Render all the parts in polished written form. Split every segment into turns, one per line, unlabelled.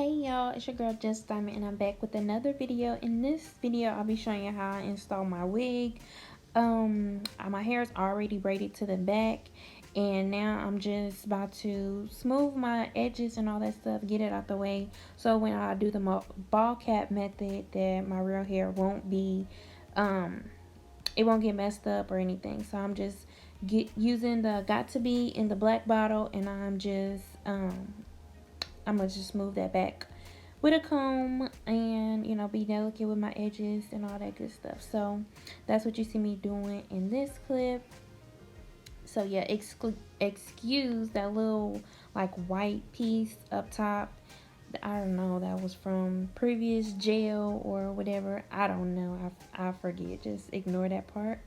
Hey y'all, it's your girl Just Diamond and I'm back with another video. In this video, I'll be showing you how I install my wig. My hair is already braided to the back and now I'm just about to smooth my edges and all that stuff, get it out the way. So when I do the ball cap method, that my real hair won't be, it won't get messed up or anything. So I'm just using the Got To Be in the black bottle and I'm gonna just smooth that back with a comb and be delicate with my edges and all that good stuff. So that's what you see me doing in this clip. So yeah, excuse that little like white piece up top. I don't know, that was from previous gel or whatever. I don't know, I forget, just ignore that part.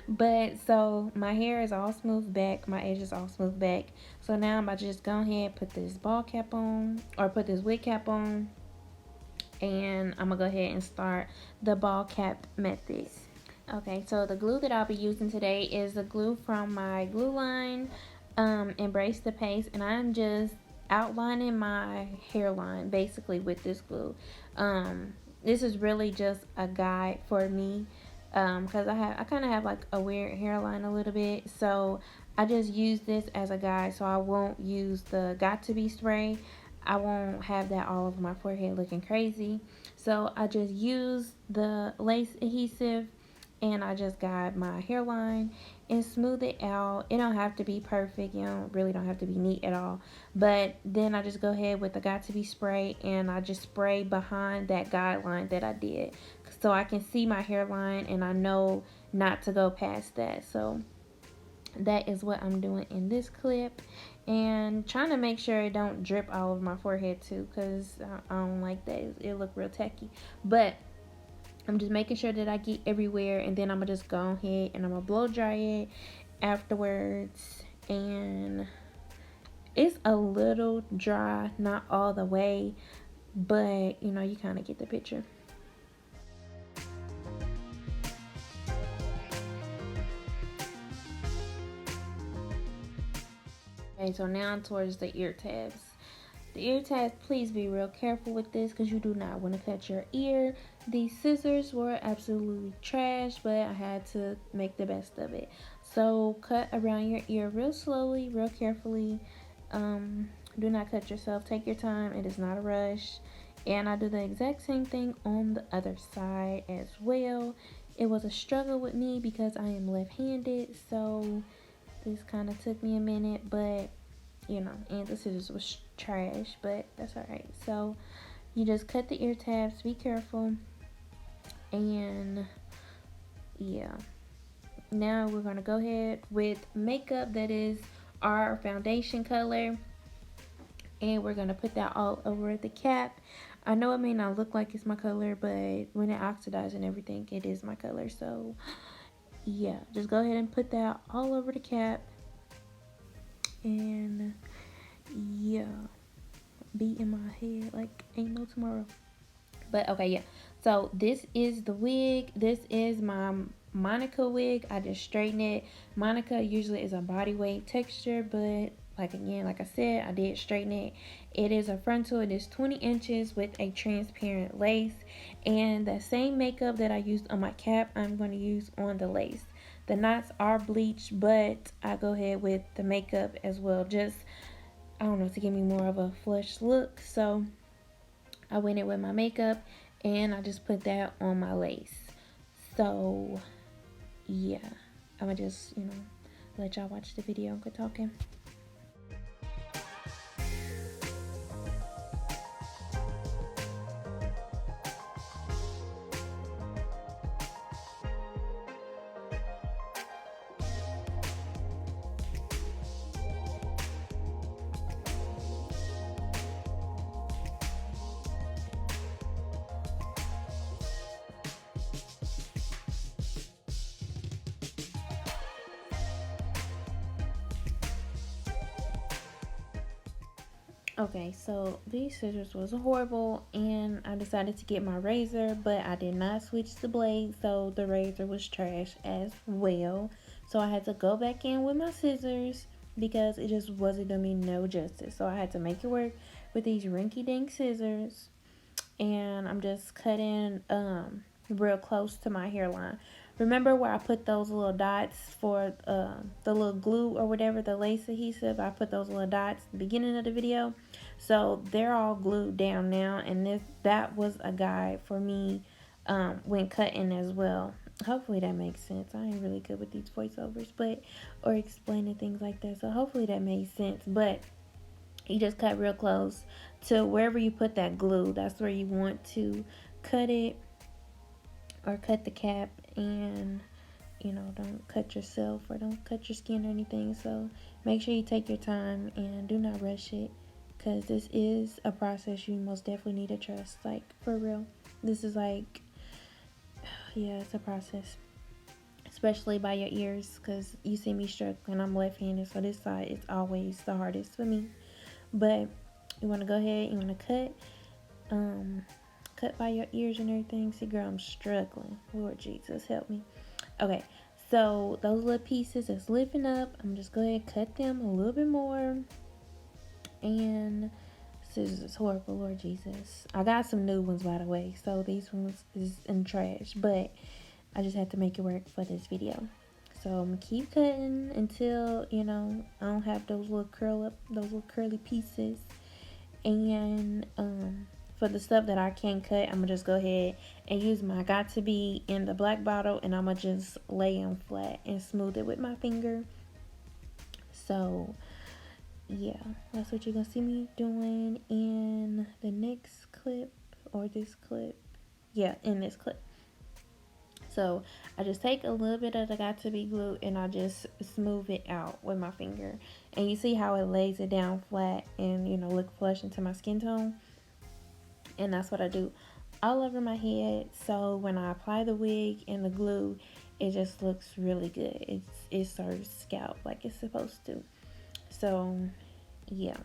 But so my hair is all smoothed back, my edges all smoothed back. So now I'm about to just go ahead, put this ball cap on, or put this wig cap on, and I'm gonna go ahead and start the ball cap method. Okay, so the glue that I'll be using today is the glue from my glue line, Embrace the Pace, and I'm just outlining my hairline basically with this glue. This is really just a guide for me, because I kind of have like a weird hairline a little bit, so I just use this as a guide. So I won't use the Got To Be spray. I won't have that all over my forehead looking crazy. So I just use the lace adhesive and I just guide my hairline and smooth it out. It don't have to be perfect, really don't have to be neat at all, but then I just go ahead with the Got To Be spray and I just spray behind that guideline that I did, so I can see my hairline and I know not to go past that. So that is what I'm doing in this clip, and trying to make sure it don't drip all over my forehead too, because I don't like that. It look real tacky, but I'm just making sure that I get everywhere, and then I'm gonna just go ahead and I'm gonna blow dry it afterwards. And it's a little dry, not all the way, but you kind of get the picture. Okay, so now towards the ear tabs. The ear tabs, please be real careful with this because you do not want to cut your ear. These scissors were absolutely trash, but I had to make the best of it. So cut around your ear real slowly, real carefully. Do not cut yourself. Take your time. It is not a rush. And I do the exact same thing on the other side as well. It was a struggle with me because I am left-handed, so this kind of took me a minute, but and the scissors was trash, but that's all right. So you just cut the ear tabs, be careful, and yeah, now we're gonna go ahead with makeup that is our foundation color, and we're gonna put that all over the cap. I know it may not look like it's my color, but when it oxidizes and everything, it is my color. So yeah, just go ahead and put that all over the cap, and yeah, be in my head like ain't no tomorrow. But okay, yeah, so this is the wig. This is my Monica wig. I just straighten it. Monica usually is a body weight texture, but like I said, I did straighten it. It is a frontal. It is 20 inches with a transparent lace, and the same makeup that I used on my cap, I'm going to use on the lace. The knots are bleached, but I go ahead with the makeup as well, just I don't know, to give me more of a flush look. So I went in with my makeup and I just put that on my lace. So yeah, I'm gonna just let y'all watch the video and quit talking. Okay, so these scissors was horrible, and I decided to get my razor, but I did not switch the blade, so the razor was trash as well. So I had to go back in with my scissors because it just wasn't doing me no justice. So I had to make it work with these rinky-dink scissors, and I'm just cutting real close to my hairline. Remember where I put those little dots for the little glue or whatever, the lace adhesive? I put those little dots at the beginning of the video. So they're all glued down now, and that was a guide for me when cutting as well. Hopefully that makes sense. I ain't really good with these voiceovers, or explaining things like that. So hopefully that makes sense. But you just cut real close to wherever you put that glue. That's where you want to cut it, or cut the cap, and don't cut yourself or don't cut your skin or anything. So make sure you take your time and do not rush it, because this is a process you most definitely need to trust. Like, for real, this is like, yeah, it's a process, especially by your ears, because you see me struggling. I'm left-handed, so this side is always the hardest for me. But you want to go ahead, you want to cut by your ears and everything. See, girl, I'm struggling. Lord Jesus, help me. Okay, so those little pieces that's lifting up, I'm just go ahead and cut them a little bit more. And scissors is horrible, Lord Jesus. I got some new ones, by the way, so these ones is in trash, but I just had to make it work for this video. So I'm gonna keep cutting until I don't have those little curly pieces. And for the stuff that I can't cut, I'm gonna just go ahead and use my Got To Be in the black bottle, and I'm gonna just lay them flat and smooth it with my finger. So yeah, that's what you're gonna see me doing in the next clip, or this clip. Yeah, in this clip. So I just take a little bit of the Got To Be glue, and I just smooth it out with my finger. And you see how it lays it down flat and look flush into my skin tone. And that's what I do all over my head. So when I apply the wig and the glue, it just looks really good. It serves scalp like it's supposed to. So yeah.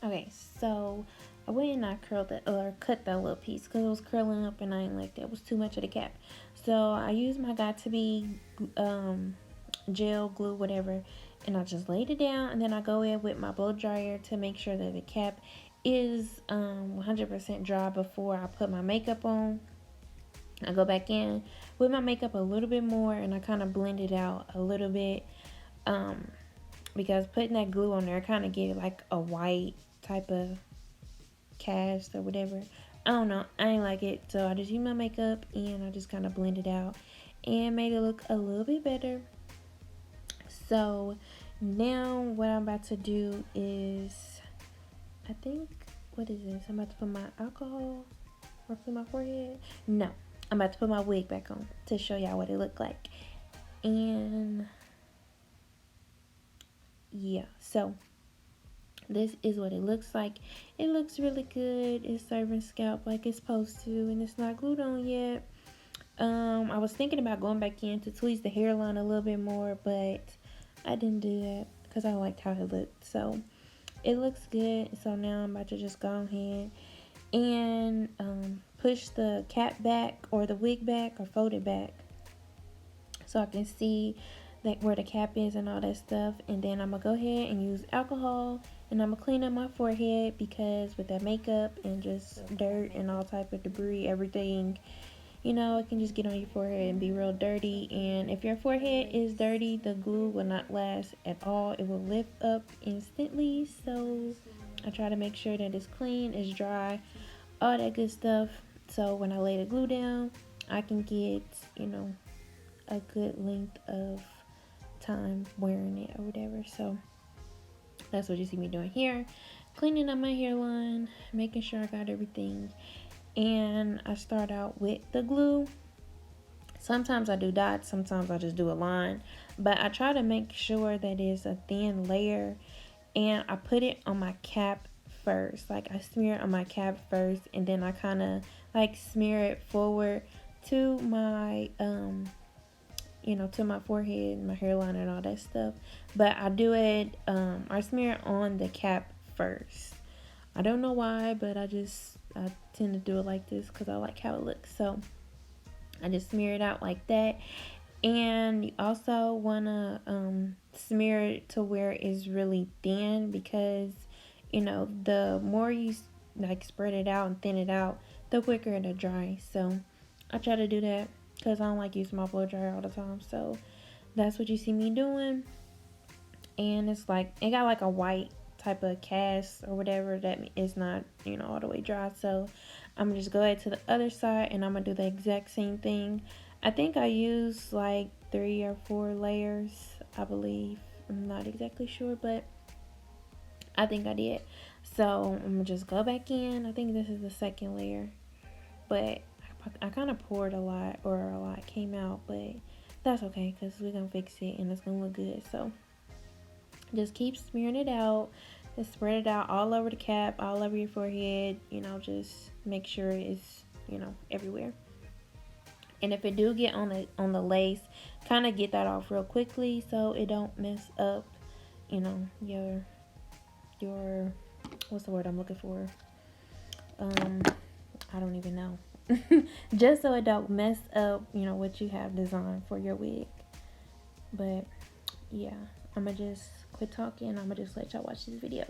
Okay, so I went and I curled it, or cut that little piece, because it was curling up and I didn't like that. It was too much of the cap. So I used my Got To Be gel, glue, whatever, and I just laid it down, and then I go in with my blow dryer to make sure that the cap is 100% dry before I put my makeup on. I go back in with my makeup a little bit more, and I kind of blend it out a little bit, because putting that glue on there kind of gave like a white type of cast or whatever. I don't know, I ain't like it, so I just used my makeup and I just kind of blended out and made it look a little bit better. So now what I'm about to do is, I think, what is this? I'm about to put my alcohol on my forehead. No, I'm about to put my wig back on to show y'all what it looked like. And yeah, so this is what it looks like. It looks really good. It's serving scalp like it's supposed to, and it's not glued on yet. I was thinking about going back in to tweeze the hairline a little bit more, but I didn't do that because I liked how it looked. So it looks good. So now I'm about to just go ahead and push the cap back, or the wig back, or fold it back, so I can see like where the cap is and all that stuff. And then I'm gonna go ahead and use alcohol, and I'm gonna clean up my forehead, because with that makeup and just dirt and all type of debris, everything, it can just get on your forehead and be real dirty. And if your forehead is dirty, the glue will not last at all. It will lift up instantly. So I try to make sure that it's clean, it's dry, all that good stuff, so when I lay the glue down, I can get a good length of time wearing it or whatever. So that's what you see me doing here, cleaning up my hairline, making sure I got everything. And I start out with the glue. Sometimes I do dots, sometimes I just do a line, but I try to make sure that it's a thin layer, and I put it on my cap first. Like, I smear it on my cap first, and then I kind of like smear it forward to my you know, to my forehead, my hairline, and all that stuff. But I do it, I smear it on the cap first. I don't know why, but I tend to do it like this because I like how it looks. So I just smear it out like that. And you also want to smear it to where it's really thin, because, you know, the more you like spread it out and thin it out, the quicker it'll dry. So I try to do that because I don't like using my blow dryer all the time. So that's what you see me doing. And it's like, it got like a white type of cast or whatever, that is not, you know, all the way dry. So I'm gonna just go ahead to the other side and I'm gonna do the exact same thing. I think I used like 3 or 4 layers, I believe. I'm not exactly sure, but I think I did. So I'm gonna just go back in. I think this is the second layer, but I kind of poured a lot, or a lot came out, but that's okay because we're gonna fix it and it's gonna look good. So just keep smearing it out. Just spread it out all over the cap, all over your forehead. You know, just make sure it's, you know, everywhere. And if it do get on the lace, kind of get that off real quickly so it don't mess up, you know, your what's the word I'm looking for? I don't even know. Just so it don't mess up, you know, what you have designed for your wig. But yeah, I'm gonna just quit talking. I'm gonna just let y'all watch this video.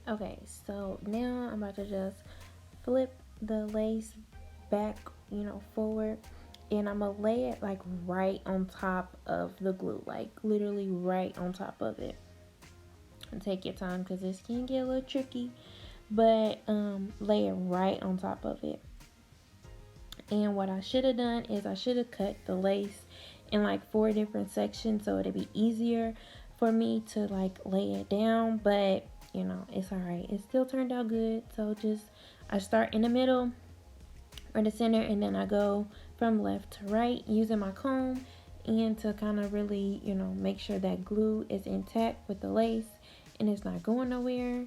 Okay, so now I'm about to just flip the lace back, you know, forward, and I'm gonna lay it like right on top of the glue, like literally right on top of it. And take your time because this can get a little tricky, but lay it right on top of it. And what I should have done is I should have cut the lace in like 4 different sections so it'd be easier for me to like lay it down, but you know, it's alright. It still turned out good. So just, I start in the middle or the center, and then I go from left to right using my comb, and to kind of really, you know, make sure that glue is intact with the lace and it's not going nowhere.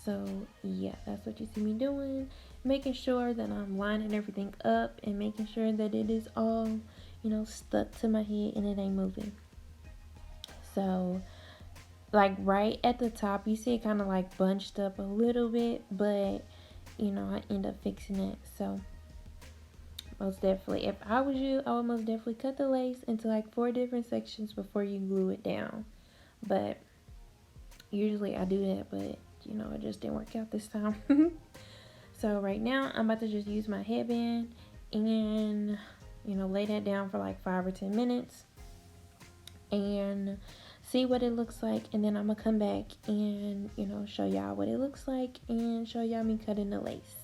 So yeah, that's what you see me doing, making sure that I'm lining everything up and making sure that it is all, you know, stuck to my head and it ain't moving. So like right at the top, you see it kind of like bunched up a little bit, but you know, I end up fixing it. So most definitely, if I was you, I would most definitely cut the lace into like 4 different sections before you glue it down. But usually I do that, but you know, it just didn't work out this time. So right now I'm about to just use my headband and, you know, lay that down for like 5 or 10 minutes and see what it looks like, and then I'm gonna come back and, you know, show y'all what it looks like and show y'all me cutting the lace.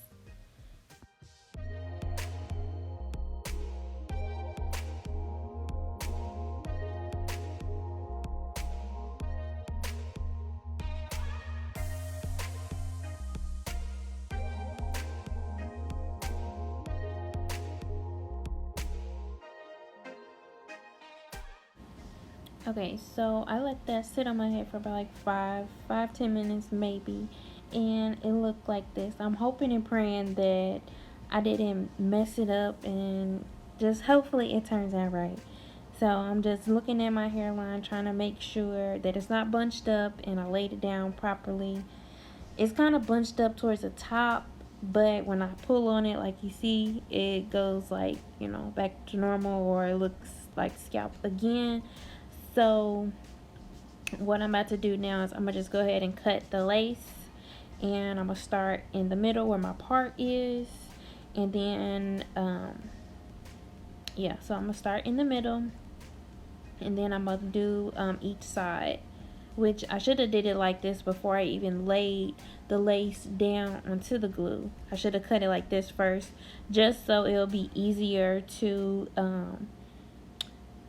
Okay, so I let that sit on my head for about like 10 minutes maybe, and it looked like this. I'm hoping and praying that I didn't mess it up, and just hopefully it turns out right. So I'm just looking at my hairline, trying to make sure that it's not bunched up and I laid it down properly. It's kind of bunched up towards the top, but when I pull on it, like you see, it goes like, you know, back to normal, or it looks like scalp again. So what I'm about to do now is I'm gonna just go ahead and cut the lace, and I'm gonna start in the middle where my part is, and then yeah, so I'm gonna start in the middle, and then I'm gonna do each side, which I should have did it like this before I even laid the lace down onto the glue. I should have cut it like this first, just so it'll be easier to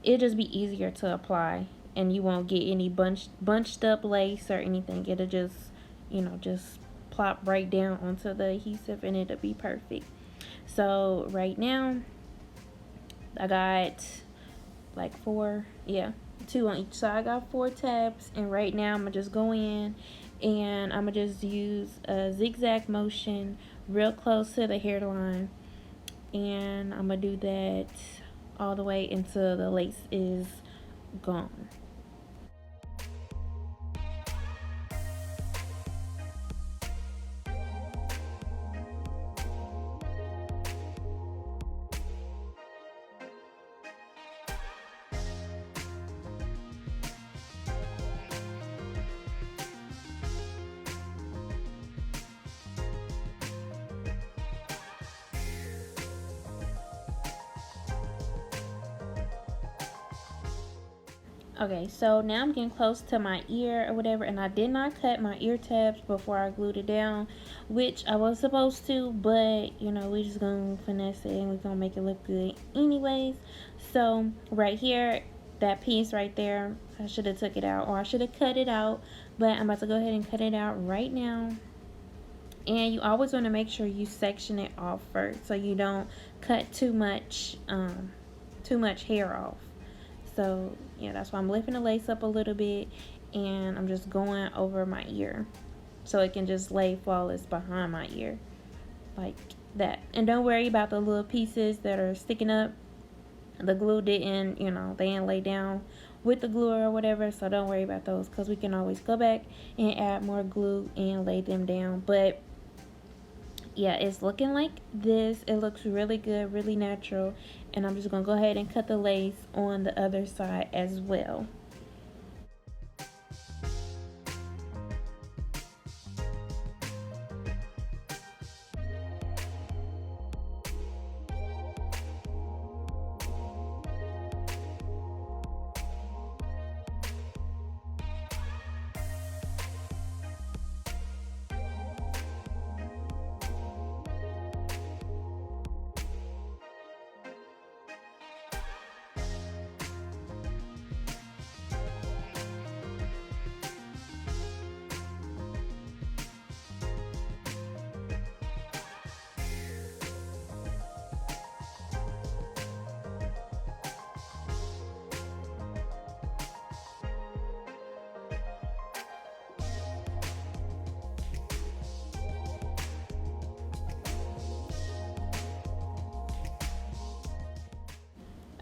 it'll just be easier to apply, and you won't get any bunched up lace or anything. It'll just, you know, just plop right down onto the adhesive and it'll be perfect. So right now I got like 4, yeah, 2 on each side. I got 4 tabs, and right now I'm gonna just go in and I'm gonna just use a zigzag motion real close to the hairline, and I'm gonna do that all the way until the lace is gone. Okay, so now I'm getting close to my ear or whatever, and I did not cut my ear tabs before I glued it down, which I was supposed to, but you know, we just gonna finesse it and we're gonna make it look good anyways. So right here, that piece right there, I should have took it out, or I should have cut it out, but I'm about to go ahead and cut it out right now. And you always want to make sure you section it off first, so you don't cut too much hair off. So yeah, that's why I'm lifting the lace up a little bit, and I'm just going over my ear so it can just lay flawless behind my ear like that. And don't worry about the little pieces that are sticking up. The glue didn't, you know, they didn't lay down with the glue or whatever, so don't worry about those, because we can always go back and add more glue and lay them down. But yeah, it's looking like this. It looks really good, really natural, and I'm just gonna go ahead and cut the lace on the other side as well.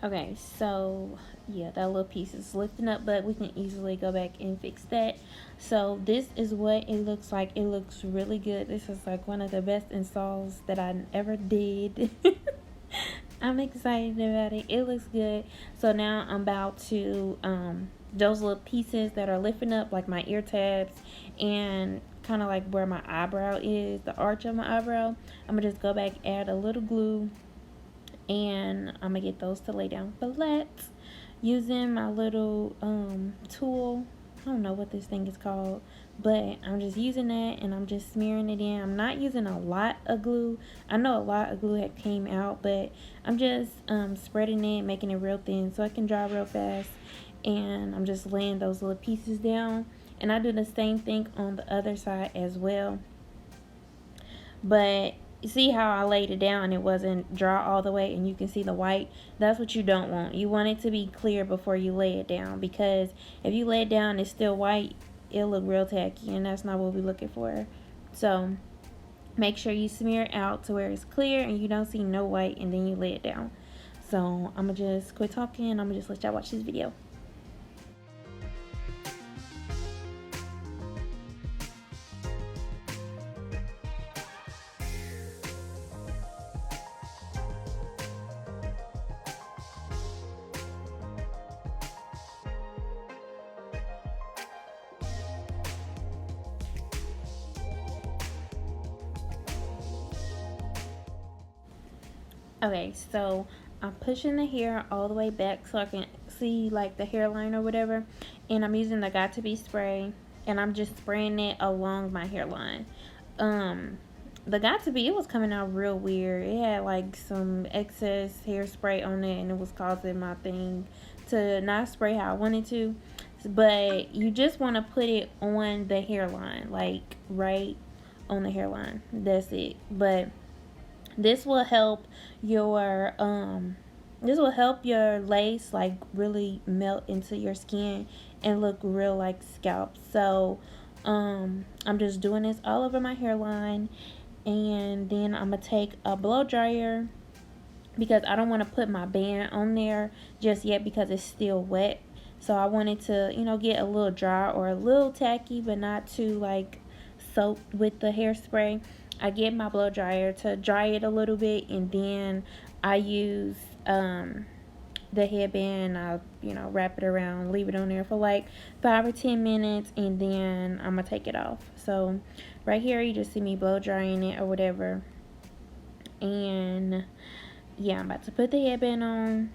Okay, so yeah, that little piece is lifting up, but we can easily go back and fix that. So this is what it looks like. It looks really good. This is like one of the best installs that I ever did. I'm excited about it. It looks good. So now I'm about to those little pieces that are lifting up, like my ear tabs and kind of like where my eyebrow is, the arch of my eyebrow. I'm gonna just go back, add a little glue, and I'm gonna get those to lay down flat using my little tool. I don't know what this thing is called, but I'm just using that and I'm just smearing it in. I'm not using a lot of glue. I know a lot of glue had came out, but I'm just spreading it, making it real thin so it can dry real fast. And I'm just laying those little pieces down, and I do the same thing on the other side as well. But you see how I laid it down and it wasn't dry all the way, and you can see the white? That's what you don't want. You want it to be clear before you lay it down, because if you lay it down and it's still white, it'll look real tacky, and that's not what we're looking for. So make sure you smear it out to where it's clear and you don't see no white, and then you lay it down. So I'm gonna just quit talking. I'm gonna just let y'all watch this video. Okay, so I'm pushing the hair all the way back so I can see like the hairline or whatever, and I'm using the Got To Be spray, and I'm just spraying it along my hairline. The Got To Be, it was coming out real weird. It had like some excess hairspray on it, and it was causing my thing to not spray how I wanted to. But you just want to put it on the hairline, like right on the hairline. That's it. But this will help your lace like really melt into your skin and look real like scalp. So I'm just doing this all over my hairline, and then I'm gonna take a blow dryer because I don't want to put my band on there just yet because it's still wet. So I wanted to, get a little dry or a little tacky, but not too like soaked with the hairspray. I get my blow dryer to dry it a little bit, and then I use the headband. I wrap it around, leave it on there for like 5 or 10 minutes, and then I'm gonna take it off. So right here you just see me blow drying it or whatever, and yeah, I'm about to put the headband on.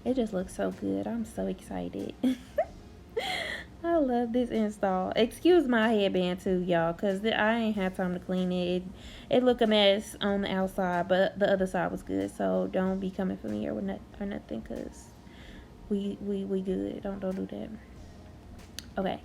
It just looks so good. I'm so excited. I love this install. Excuse my headband too, y'all, because I ain't had time to clean it. It looked a mess on the outside, but the other side was good. So don't be coming for me or nothing, because we good. Don't do that. Okay.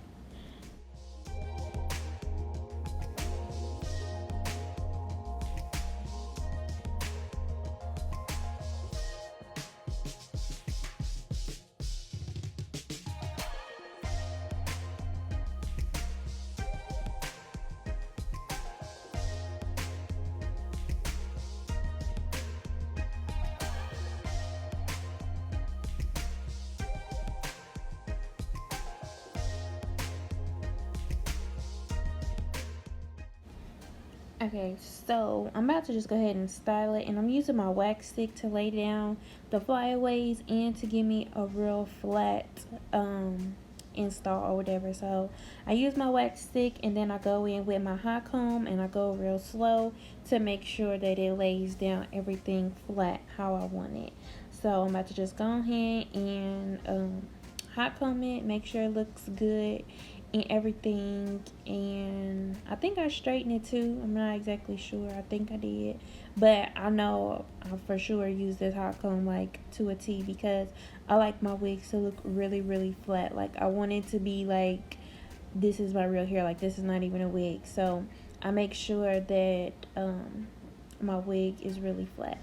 Okay, so I'm about to just go ahead and style it, and I'm using my wax stick to lay down the flyaways and to give me a real flat install or whatever. So I use my wax stick, and then I go in with my hot comb and I go real slow to make sure that it lays down everything flat how I want it. So I'm about to just go ahead and hot comb it, make sure it looks good and everything. And I think I straightened it too. I'm not exactly sure. I think I did, but I know I for sure use this hot comb like to a T, because I like my wigs to look really flat. Like I want it to be like this is my real hair, like this is not even a wig. So I make sure that my wig is really flat.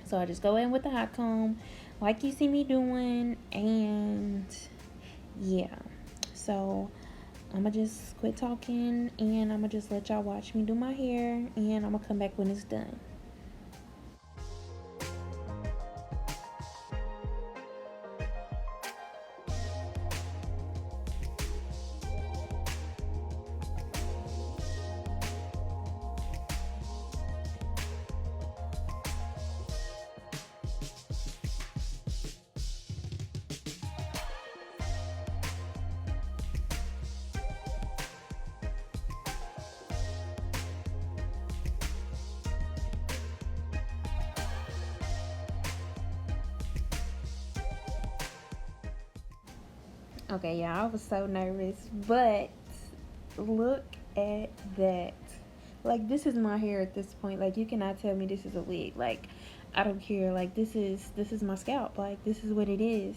So I just go in with the hot comb like you see me doing, and yeah. So I'm gonna just quit talking, and I'm gonna just let y'all watch me do my hair, and I'm gonna come back when it's done. Okay, yeah, I was so nervous, but look at that. Like, this is my hair at this point. Like, you cannot tell me this is a wig. Like, I don't care. Like, this is my scalp. Like, this is what it is.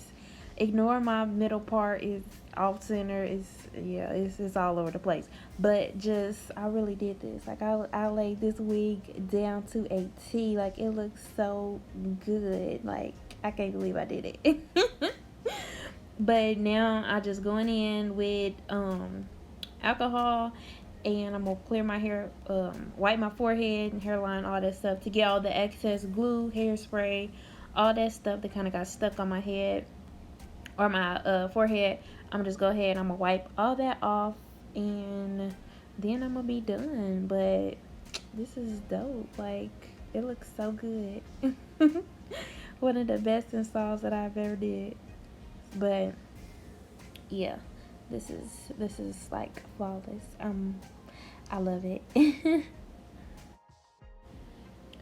Ignore my middle part is off center. It's all over the place. But just, I really did this. Like, I laid this wig down to a T. Like, it looks so good. Like, I can't believe I did it. But now I just going in with alcohol, and I'm gonna clear my hair, wipe my forehead and hairline, all that stuff, to get all the excess glue, hairspray, all that stuff that kind of got stuck on my head or my forehead. I'm gonna just go ahead and I'm gonna wipe all that off, and then I'm gonna be done. But this is dope. Like, it looks so good. One of the best installs that I've ever did. But yeah, this is like flawless. I love it.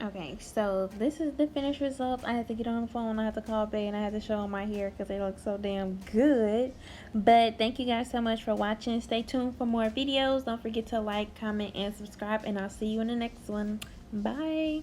Okay, so this is the finished result. I had to get on the phone, I had to call Bay, and I had to show them my hair because they look so damn good. But thank you guys so much for watching. Stay tuned for more videos. Don't forget to like, comment, and subscribe, and I'll see you in the next one. Bye.